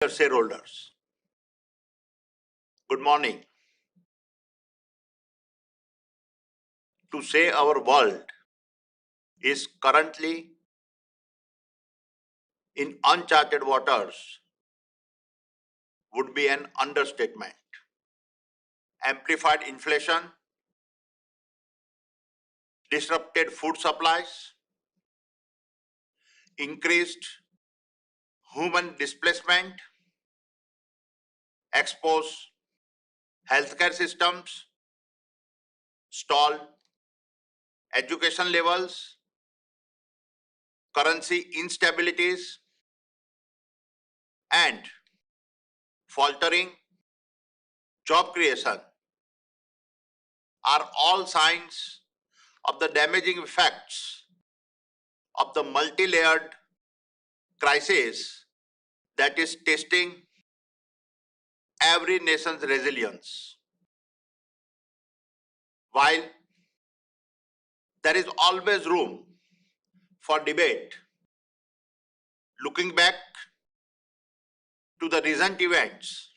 Shareholders. Good morning. To say our world is currently in uncharted waters would be an understatement. Amplified inflation, disrupted food supplies, increased human displacement, exposed healthcare systems, stalled education levels, currency instabilities, and faltering job creation are all signs of the damaging effects of the multi-layered crisis that is testing every nation's resilience. While there is always room for debate, looking back to the recent events,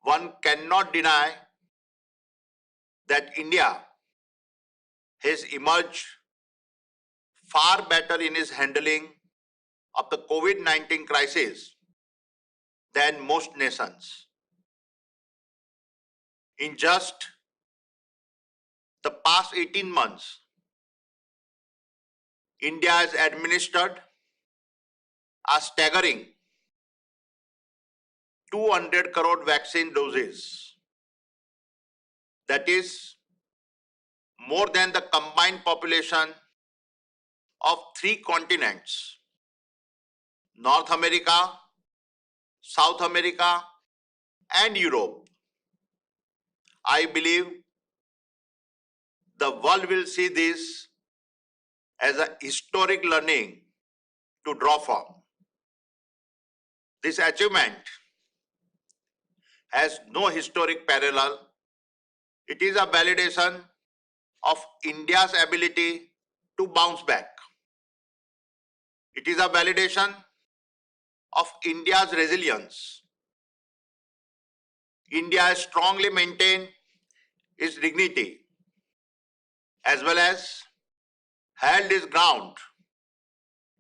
one cannot deny that India has emerged far better in its handling of the COVID-19 crisis than most nations. In just the past 18 months, India has administered a staggering 200 crore vaccine doses. That is more than the combined population of 3 continents: North America, South America, and Europe. I believe the world will see this as a historic learning to draw from. This achievement has no historic parallel. It is a validation of India's ability to bounce back. It is a validation of India's resilience. India has strongly maintained its dignity as well as held its ground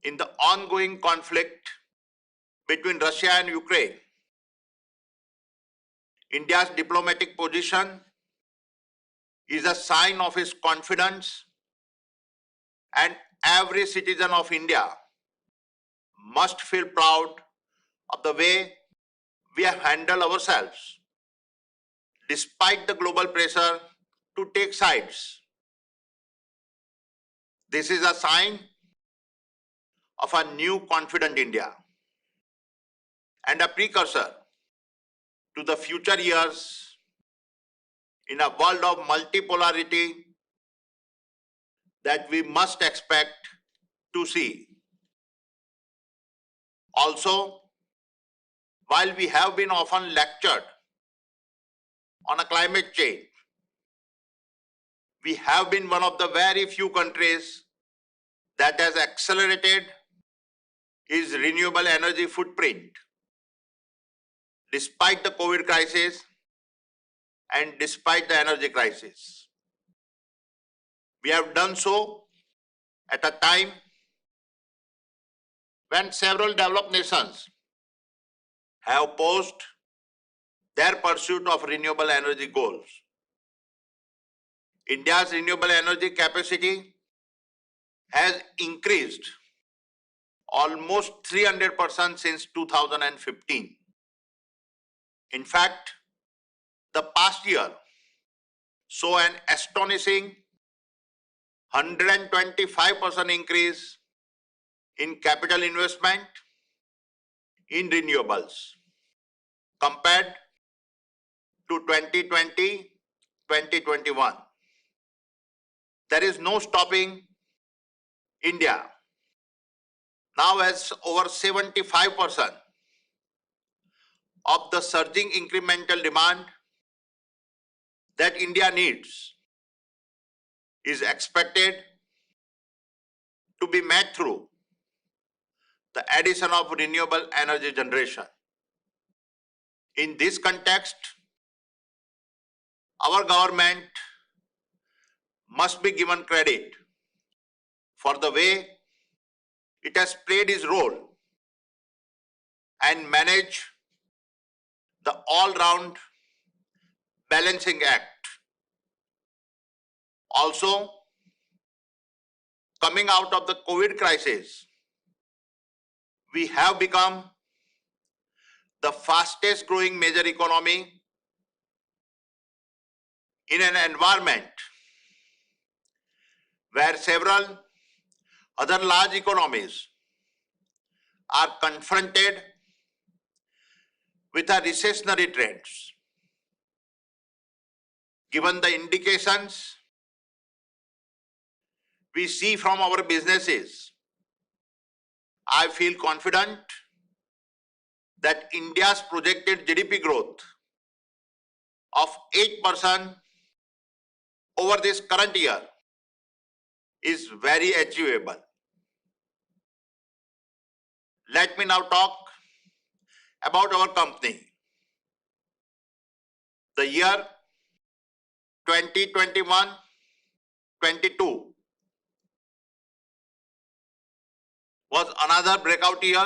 in the ongoing conflict between Russia and Ukraine. India's diplomatic position is a sign of its confidence, and every citizen of India must feel proud of the way we have handled ourselves, despite the global pressure to take sides. This is a sign of a new confident India and a precursor to the future years in a world of multipolarity that we must expect to see. Also, while we have been often lectured on a climate change, we have been one of the very few countries that has accelerated its renewable energy footprint despite the COVID crisis and despite the energy crisis. We have done so at a time when several developed nations have posed their pursuit of renewable energy goals. India's renewable energy capacity has increased almost 300% since 2015. In fact, the past year saw an astonishing 125% increase in capital investment in renewables compared to 2020-2021. There is no stopping India now has over 75% of the surging incremental demand that India needs is expected to be met through the addition of renewable energy generation. In this context, our government must be given credit for the way it has played its role and managed the all-round balancing act. Also, coming out of the COVID crisis, we have become the fastest growing major economy in an environment where several other large economies are confronted with a recessionary trends. Given the indications we see from our businesses, I feel confident that India's projected GDP growth of 8% over this current year is very achievable. Let me now talk about our company. The year 2021-22 was another breakout year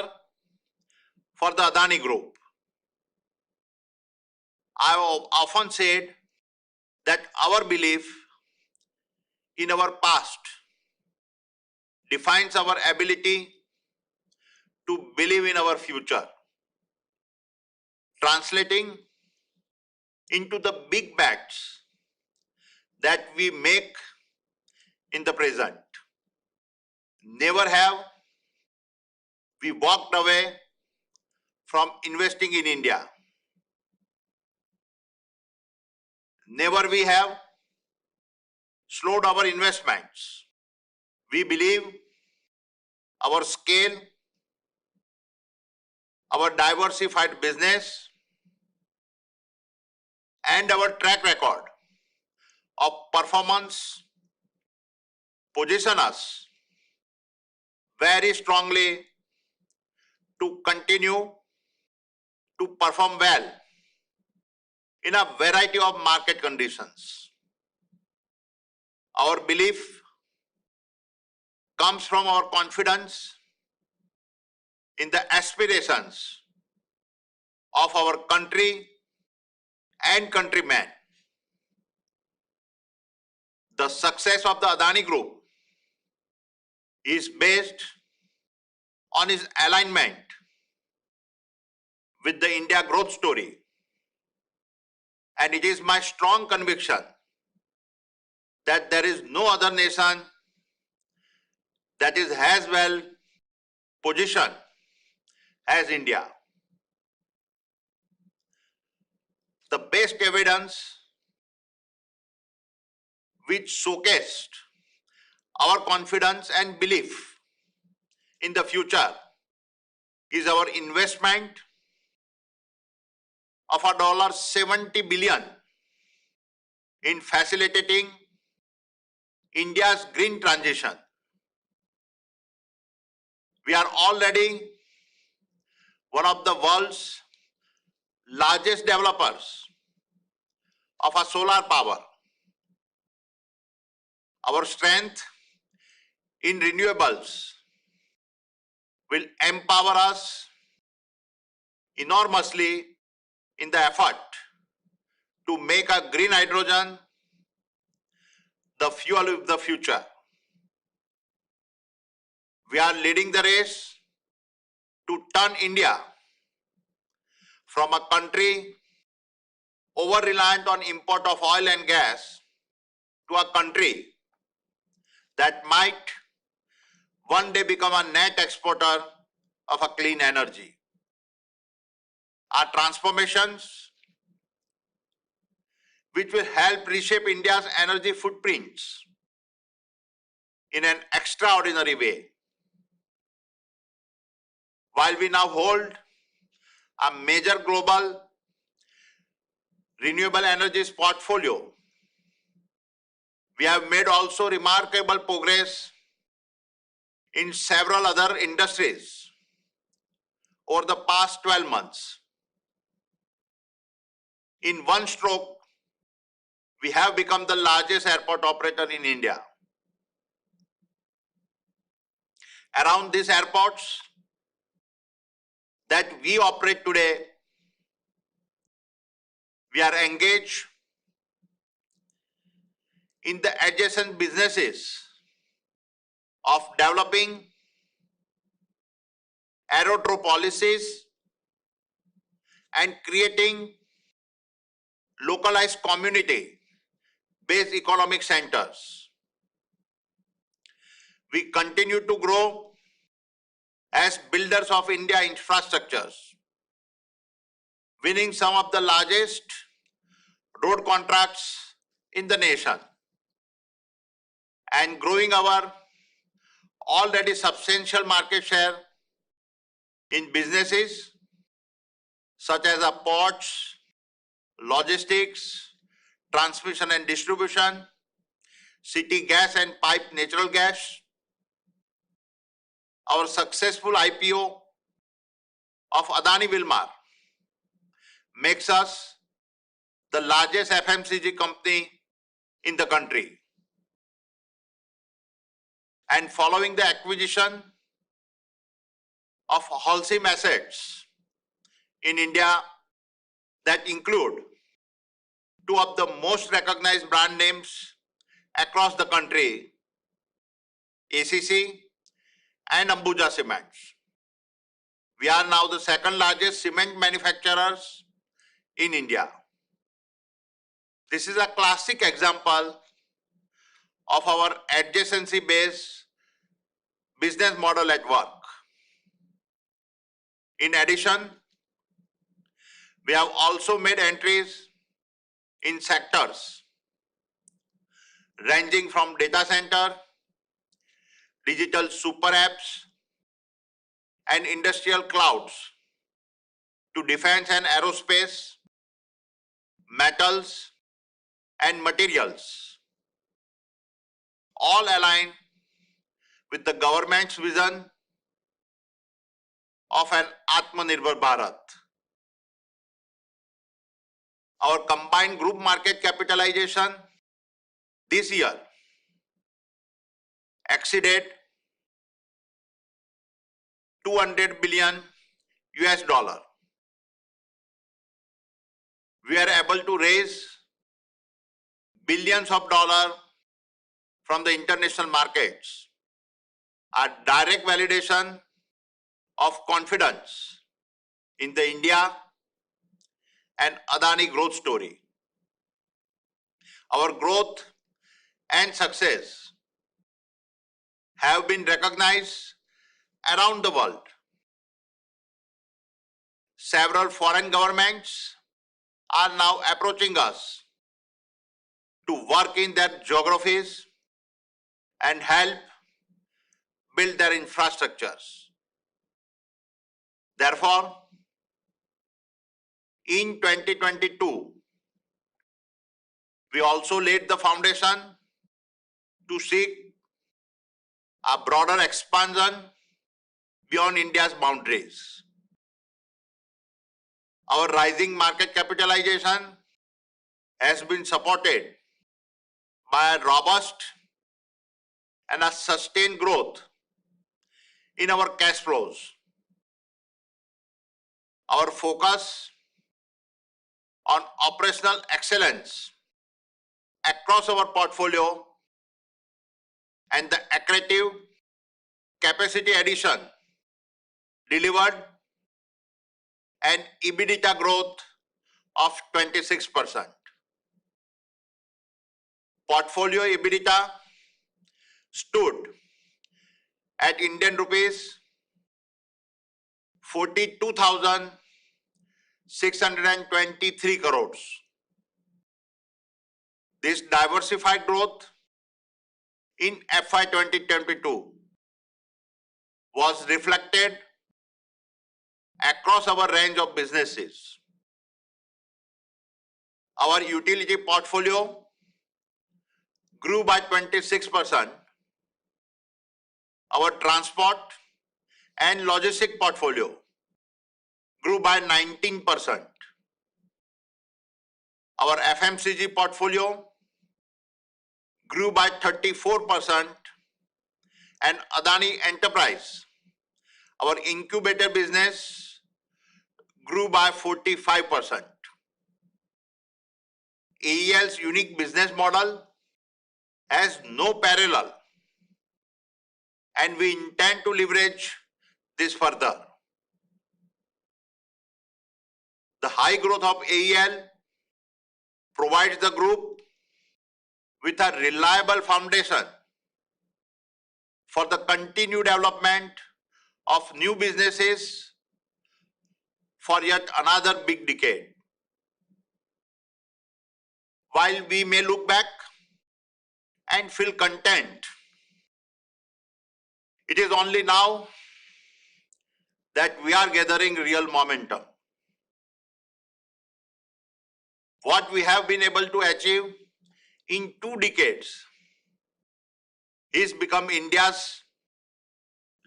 for the Adani Group. I have often said that our belief in our past defines our ability to believe in our future, translating into the big bets that we make in the present. Never have we walked away from investing in India. Never we have slowed our investments. We believe our scale, our diversified business, and our track record of performance position us very strongly to continue to perform well in a variety of market conditions. Our belief comes from our confidence in the aspirations of our country and countrymen. The success of the Adani Group is based on its alignment with the India growth story, and it is my strong conviction that there is no other nation that is as well positioned as India. The best evidence which showcased our confidence and belief in the future is our investment of $70 billion in facilitating India's green transition. We are already one of the world's largest developers of a solar power. Our strength in renewables will empower us enormously in the effort to make a green hydrogen the fuel of the future. We are leading the race to turn India from a country over-reliant on import of oil and gas to a country that might one day become a net exporter of a clean energy. Our transformations, which will help reshape India's energy footprints in an extraordinary way. While we now hold a major global renewable energies portfolio, we have made also remarkable progress in several other industries over the past 12 months. In one stroke, we have become the largest airport operator in India. Around these airports that we operate today, we are engaged in the adjacent businesses of developing aerodrome policies and creating localized community-based economic centers. We continue to grow as builders of India infrastructures, winning some of the largest road contracts in the nation and growing our already substantial market share in businesses such as ports, logistics, transmission and distribution, city gas and pipe natural gas. Our successful IPO of Adani Wilmar makes us the largest FMCG company in the country. And following the acquisition of wholesale assets in India that include two of the most recognized brand names across the country, ACC and Ambuja Cements. We are now the second largest cement manufacturers in India. This is a classic example of our adjacency-based business model at work. In addition, we have also made entries in sectors ranging from data center, digital super apps, and industrial clouds to defense and aerospace, metals, and materials, all aligned with the government's vision of an Atmanirbhar Bharat. Our combined group market capitalization this year exceeded $200 billion. We are able to raise billions of dollars from the international markets, a direct validation of confidence in the India and Adani growth story. Our growth and success have been recognized around the world. Several foreign governments are now approaching us to work in their geographies and help build their infrastructures. Therefore, in 2022, we also laid the foundation to seek a broader expansion beyond India's boundaries. Our rising market capitalization has been supported by a robust and a sustained growth in our cash flows. Our focus on operational excellence across our portfolio and the accretive capacity addition delivered an EBITDA growth of 26%. Portfolio EBITDA stood at Indian rupees 42,623 crores. This diversified growth in FY 2022 was reflected across our range of businesses. Our utility portfolio grew by 26%. Our transport and logistic portfolio grew by 19%. Our FMCG portfolio grew by 34%, and Adani Enterprise, our incubator business, grew by 45%. AEL's unique business model has no parallel, and we intend to leverage this further. The high growth of AEL provides the group with a reliable foundation for the continued development of new businesses for yet another big decade. While we may look back and feel content, it is only now that we are gathering real momentum. What we have been able to achieve in 2 decades is become India's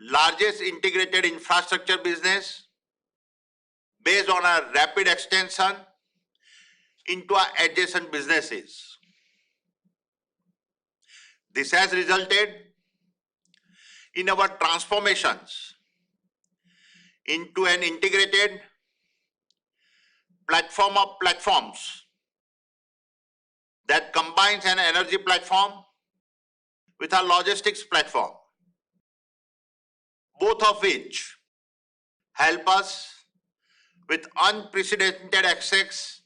largest integrated infrastructure business based on a rapid extension into our adjacent businesses. This has resulted in our transformations into an integrated platform of platforms that combines an energy platform with a logistics platform, both of which help us with unprecedented access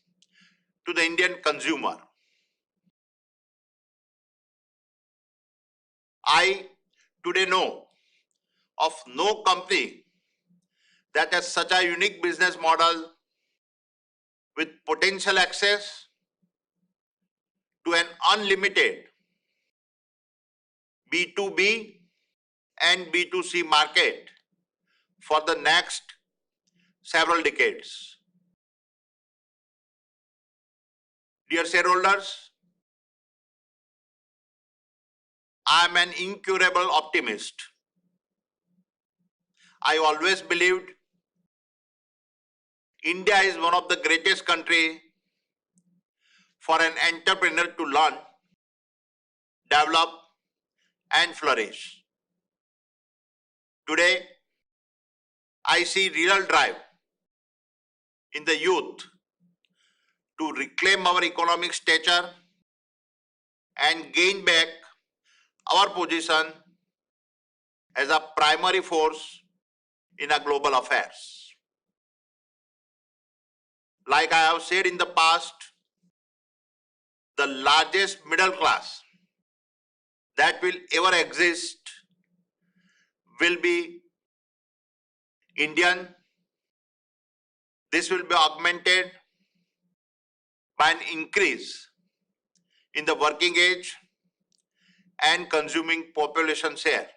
to the Indian consumer. I today know of no company that has such a unique business model with potential access to an unlimited B2B and B2C market for the next several decades. Dear shareholders, I am an incurable optimist. I always believed India is one of the greatest countries for an entrepreneur to learn, develop, and flourish. Today, I see real drive in the youth to reclaim our economic stature and gain back our position as a primary force in our global affairs. Like I have said in the past, the largest middle class that will ever exist will be Indian. This will be augmented by an increase in the working age and consuming population share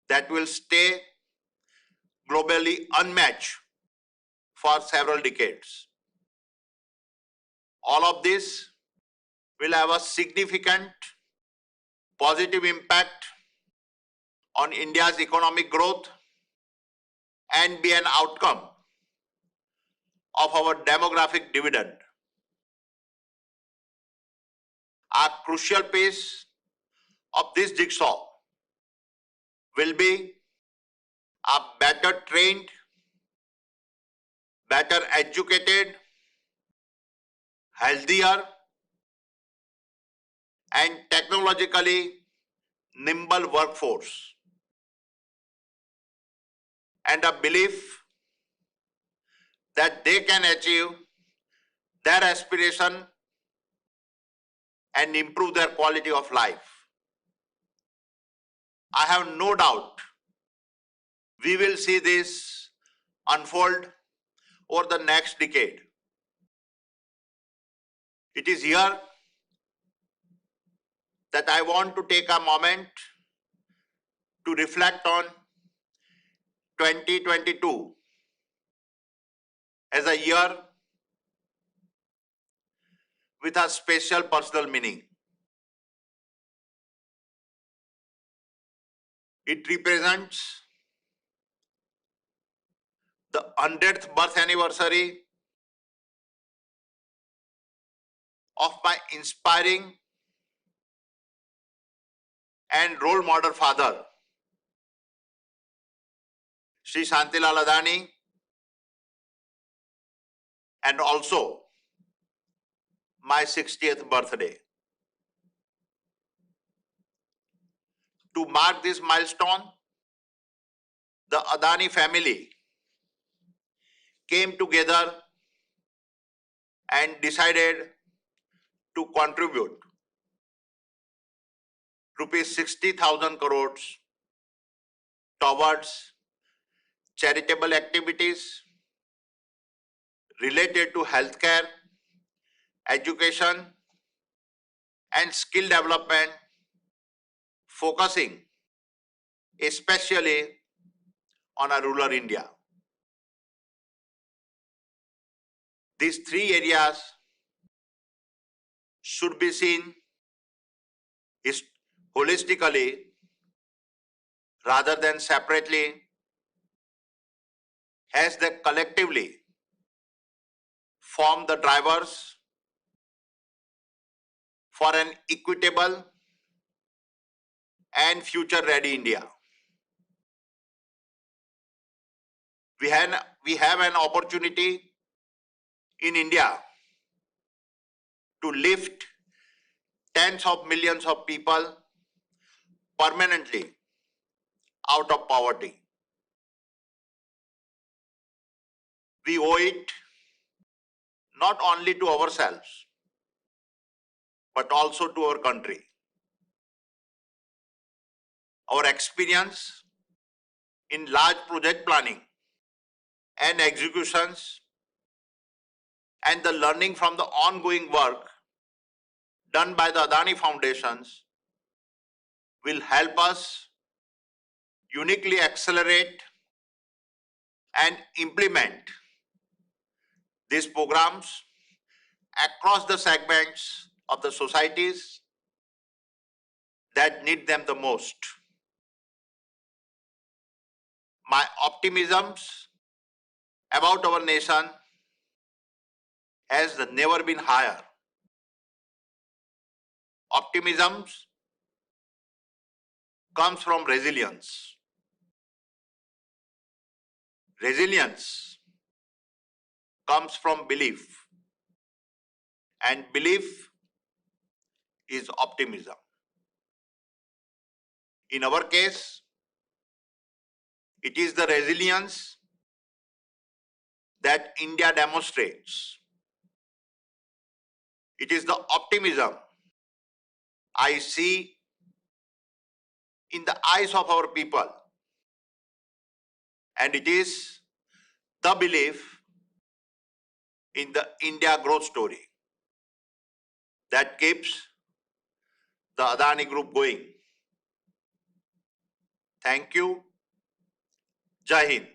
that will stay globally unmatched for several decades. All of this will have a significant positive impact on India's economic growth and be an outcome of our demographic dividend. A crucial piece of this jigsaw will be a better trained, better educated, healthier, and technologically nimble workforce, and a belief that they can achieve their aspiration and improve their quality of life. I have no doubt we will see this unfold over the next decade. It is here that I want to take a moment to reflect on 2022 as a year with a special personal meaning. It represents the 100th birth anniversary of my inspiring and role model father, Sri Shantilal Adani, and also my 60th birthday. To mark this milestone, the Adani family came together and decided to contribute rupees 60,000 crores towards charitable activities related to healthcare, education, and skill development, focusing especially on a rural India. These three areas should be seen holistically rather than separately, as they collectively form the drivers for an equitable and future-ready India. We have an opportunity in India to lift tens of millions of people permanently out of poverty. We owe it not only to ourselves, but also to our country. Our experience in large project planning and executions, and the learning from the ongoing work done by the Adani Foundations will help us uniquely accelerate and implement these programs across the segments of the societies that need them the most. My optimisms about our nation has never been higher. Optimism comes from resilience. Resilience comes from belief. And belief is optimism. In our case, it is the resilience that India demonstrates. It is the optimism I see in the eyes of our people. And it is the belief in the India growth story that keeps the Adani Group going. Thank you. Jai Hind.